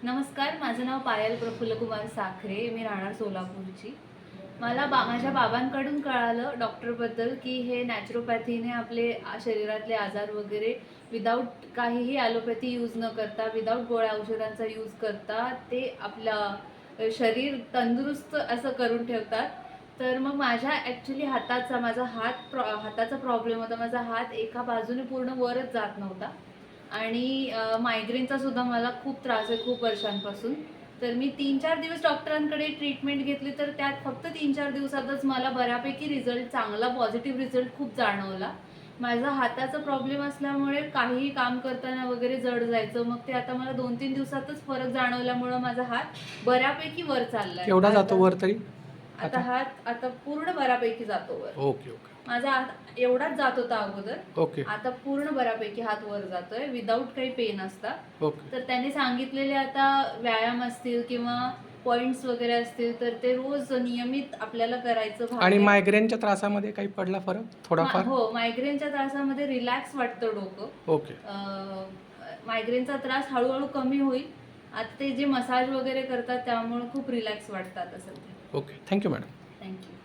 नमस्कार, माझं नाव पायल प्रफुल्लकुमार साखरे. मी राहणार सोलापूरची. मला माझ्या बाबांकडून कळालं डॉक्टरबद्दल की हे नॅचरोपॅथीने आपले शरीरातले आजार वगैरे विदाऊट काहीही ॲलोपॅथी यूज न करता, विदाऊट गोळ्या औषधांचा यूज करता ते आपलं शरीर तंदुरुस्त असं करून ठेवतात. तर मग माझ्या ॲक्च्युली माझा हाताचा प्रॉब्लेम होता. माझा हात एका बाजूने पूर्ण वरच जात नव्हता आणि मायग्रेनचा सुद्धा मला खूप त्रास आहे खूप वर्षांपासून. तर मी 3-4 दिवस डॉक्टरांकडे ट्रीटमेंट घेतली, तर त्यात फक्त 3-4 दिवसातच मला बऱ्यापैकी रिझल्ट, चांगला पॉझिटिव्ह रिझल्ट खूप जाणवला. माझा हाताचा प्रॉब्लेम असल्यामुळे काहीही काम करताना वगैरे जड जायचं. मग ते आता मला 2-3 दिवसातच फरक जाणवल्यामुळं माझा हात बऱ्यापैकी वर चाललाय. केवढा जातो वर तरी? आता हात आता पूर्ण बऱ्यापैकी जातो वर. ओके ओके माझा हात एवढाच जात होता अगोदर. ओके आता पूर्ण बऱ्यापैकी हात वर जातोय विदाऊट काही पेन असता. ओके. तर त्यांनी सांगितलेले आता व्यायाम असतील किंवा पॉइंट्स वगैरे असतील तर ते रोज नियमित आपल्याला करायचं भाग आणि आहे. मायग्रेनच्या त्रासामध्ये काही पडला फरक थोडाफार? हो, मायग्रेनच्या त्रासामध्ये रिलॅक्स वाटतं डोकं. ओके मायग्रेनचा त्रास हळूहळू कमी होईल. आता ते जे मसाज वगैरे करतात त्यामुळे खूप रिलॅक्स वाटतं आता सध्या. ओके. Thank you madam. थँक्यू.